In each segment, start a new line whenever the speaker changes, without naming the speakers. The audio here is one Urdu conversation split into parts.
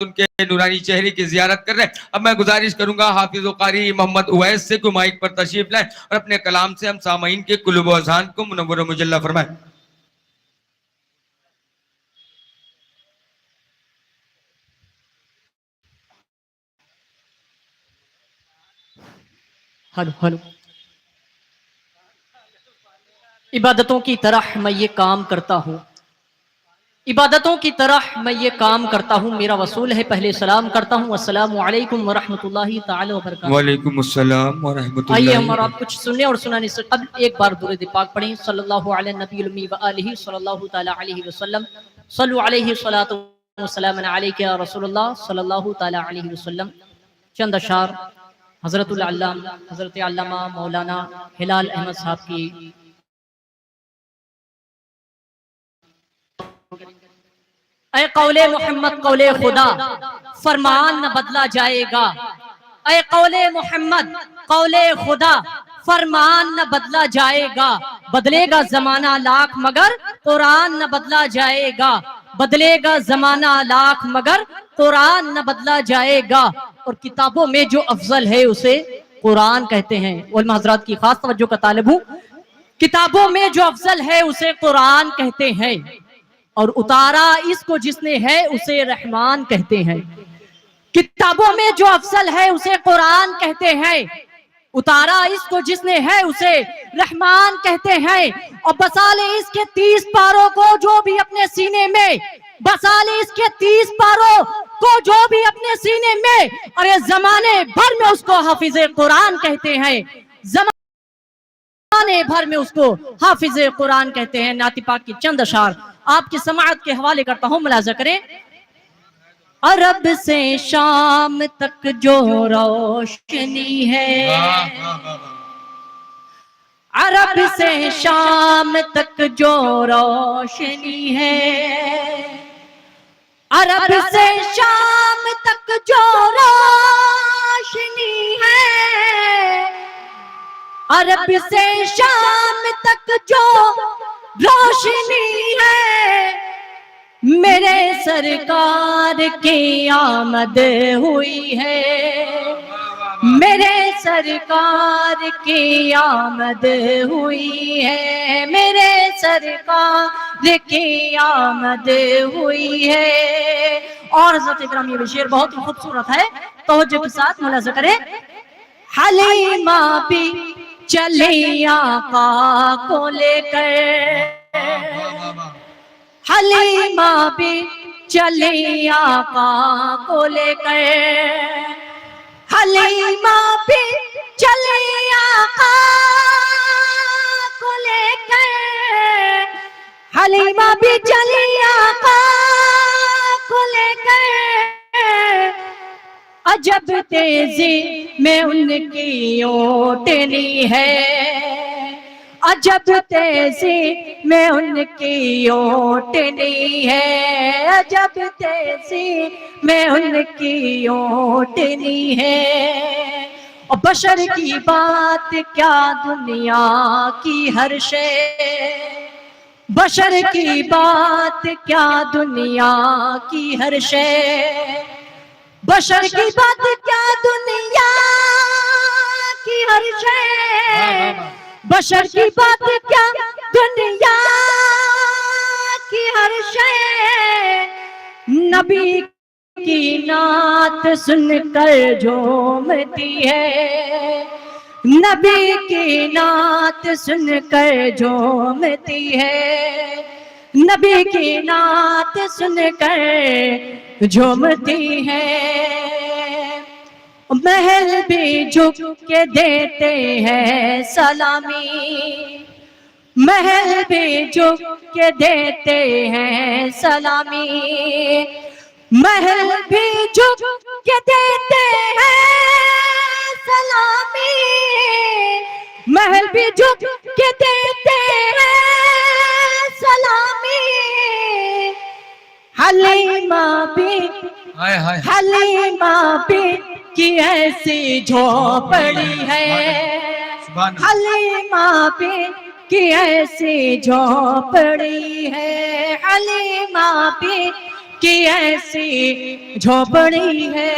ان کے نورانی چہرے کی زیارت کر رہے ہیں۔ اب میں گزارش کروں گا حافظ و قاری محمد اویس سے کوئی مائک پر تشریف لائیں اور اپنے کلام سے ہم سامعین کے قلوب و اذہان کو منور و مجلہ فرمائیں۔
ہلو عبادتوں کی طرح میں یہ کام کرتا ہوں، عبادتوں کی طرح میں یہ کام کرتا ہوں، میرا وصول ہے پہلے سلام کرتا ہوں۔ السلام علیکم ورحمۃ اللہ تعالی وبرکاتہ۔
وعلیکم السلام ورحمۃ
آئیے
اللہ
ہم اور آپ کچھ سننے اور سنانے سے قبل ایک بار درود پاک پڑھیں۔ صلی اللہ علی نبی الامی وآلہ صلی اللہ تعالی علیہ وسلم۔ صلو علیہ صلاۃ وسلام علیک یا رسول اللہ صلی اللہ تعالی علیہ وسلم۔ چند اشعار حضرت العلام حضرت علامہ مولانا ہلال احمد صاحب کی اے قول محمد قول خدا فرمان نہ بدلا جائے گا، اے قول محمد قول خدا فرمان نہ بدلا جائے گا، بدلے گا زمانہ لاکھ مگر قرآن نہ بدلا جائے گا، بدلے گا زمانہ لاکھ مگر قرآن نہ بدلا جائے گا، اور کتابوں میں جو افضل ہے اسے قرآن کہتے ہیں۔ علماء حضرات کی خاص توجہ کا طالب ہوں، کتابوں میں جو افضل ہے اسے قرآن کہتے ہیں، اور اتارا اس کو جس نے ہے اسے رحمان کہتے ہیں۔ کتابوں میں جو افضل ہے اسے قرآن کہتے ہیں، اتارا اس کو جس نے ہے اسے رحمان کہتے ہیں، اور بسا لے اس کے 30 پاروں کو جو بھی اپنے سینے میں، بسا لے اس کے 30 پاروں کو جو بھی اپنے سینے میں، اور یہ زمانے بھر میں اس کو حافظ قرآن کہتے ہیں، زمانے بھر میں اس کو حافظ قرآن کہتے ہیں۔ نعت پاک کی چند اشعار آپ کی سماعت کے حوالے کرتا ہوں، ملاحظہ کریں۔ عرب سے شام تک جو روشنی ہے، عرب سے شام تک جو روشنی ہے، عرب سے شام تک جو روشنی ہے، عرب سے شام تک جو روشنی ہے، میرے سرکار کی آمد ہوئی ہے، میرے سرکار کی آمد ہوئی ہے، میرے سرکار کی آمد ہوئی ہے۔ اور حضرت اکرام یہ شعر بہت ہی خوبصورت ہے، توجہ کے ساتھ ملاحظہ کریں۔ حلیمہ بھی چلی آقا کو لے کر، حلیمہ بھی چلی آقا کو لے کر، حلیمہ بھی چلی آقا کو لے کر، حلیمہ بھی چلی آقا کو لے کر، عجب تیزی میں ان کی اونٹنی ہے، عجب تیزی میں ان کی اونٹنی ہے، عجب تیزی میں ان کی اونٹنی ہے، اور بشر کی بات کیا دنیا کی ہر شے، بشر کی بات کیا دنیا کی ہر شے، بشر کی بات کیا دنیا کی ہر شے، بشر کی بات کیا دنیا کی ہر شے، نبی کی نعت سن کر جھومتی ہے، نبی کی نعت سن کر جھومتی ہے، نبی کی نعت سن کر جھومتی ہے، محل بھی جھک کے دیتے ہیں سلامی، محل بھی جھک کے دیتے ہیں سلامی، محل بھی جھک کے دیتے ہیں سلامی، محل بھی جھک کے دیتے ہیں سلامی، حلیمہ بھی حلیمہ بھی کی ایسی جھوپڑی ہے، حلیمہ بھی کی ایسی جھوپڑی ہے، حلیمہ بھی کی ایسی جھوپڑی ہے.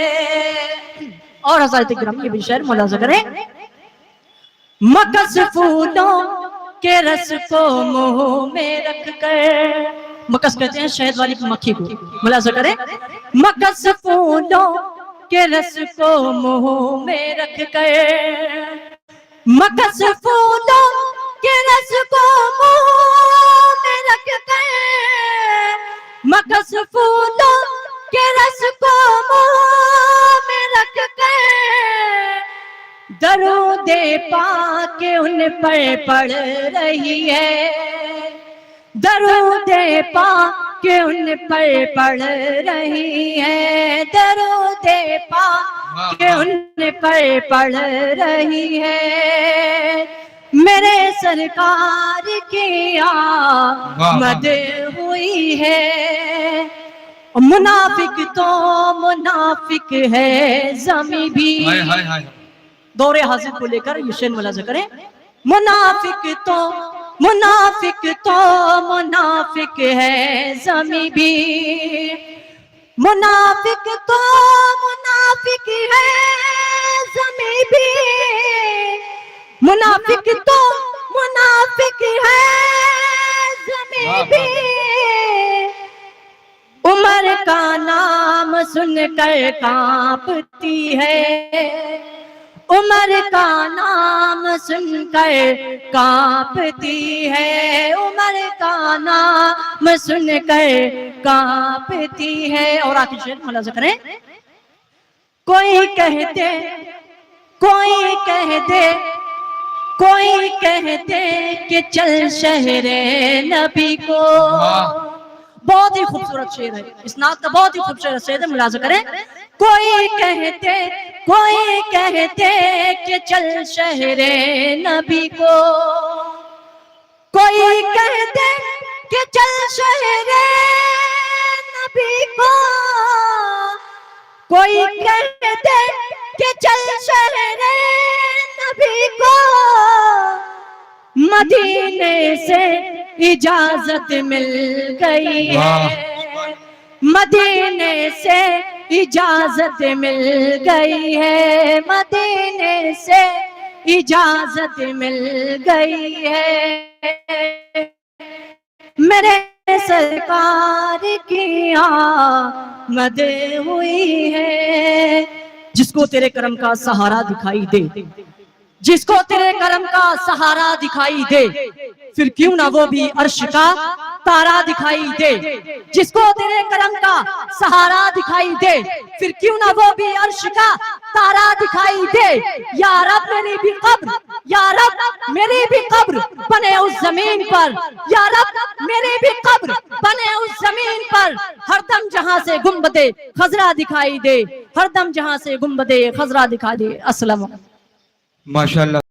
اور حضرت کرام یہ بھی شعر ملاحظہ کریں. مکس پھولوں کے رس کو منہ میں رکھ کر، مکس کہتے ہیں شہد والی مکھی کو، ملاحظہ کریں. مکس پھولوں کے رس کو منہ میں رکھ کر، مکس پھولوں کے رس کو منہ میں رکھ کر، مکس پھولوں کے رس کو منہ میں رکھ کر، درود پاک ان پر پڑھ رہی ہے، درود پاک ان پر پڑھ رہی ہے، درود پاک ان پر پڑھ رہی ہے. میرے سرکار کی آمد ہوئی ہے. منافق تو منافق ہے زمیں بھی. دور حاضر کو لے کر یہ شعر ملاحظہ کریں. منافق تو منافق ہے زمیں بھی، منافق تو منافق ہے زمیں بھی، منافق تو منافق ہے زمیں بھی. عمر کا نام سن کر کانپتی ہے، عمر کا نام سن کر کانپتی ہے، عمر کا نام سن کر کانپتی ہے. اور آخر شعر ملاحظہ کریں. کوئی کہتے کہ چل شہر نبی کو. بہت ہی خوبصورت شعر ہے، اسناد کا بہت ہی خوبصورت شعر ہے، ملاحظہ کریں. کوئی کہتے کہ چل شہر نبی کو، کوئی کہتے کہ چل شہر نبی کو، کوئی کہتے کہ چل شہر نبی کو. مدینے سے اجازت مل گئی ہے، مدینے سے اجازت مل گئی ہے، مدینے سے اجازت مل گئی ہے. میرے سرکار کی آمد ہوئی ہے. جس کو تیرے کرم کا سہارا دکھائی دے، جس کو تیرے کرم کا سہارا دکھائی دے، پھر کیوں نہ وہ بھی عرش کا تارا دکھائی دے. جس کو تیرے کرم کا سہارا دکھائی دے، پھر کیوں نہ وہ بھی عرش کا تارا دکھائی دے. یا رب میری بھی قبر، یا رب میری بھی قبر بنے اس زمین پر، یا رب میری بھی قبر بنے اس زمین پر. ہر دم جہاں سے گنبد خضرا دکھائی دے، ہر دم جہاں سے گنبد خضرا دکھائی دے. السلام علیکم.
ماشاءاللہ.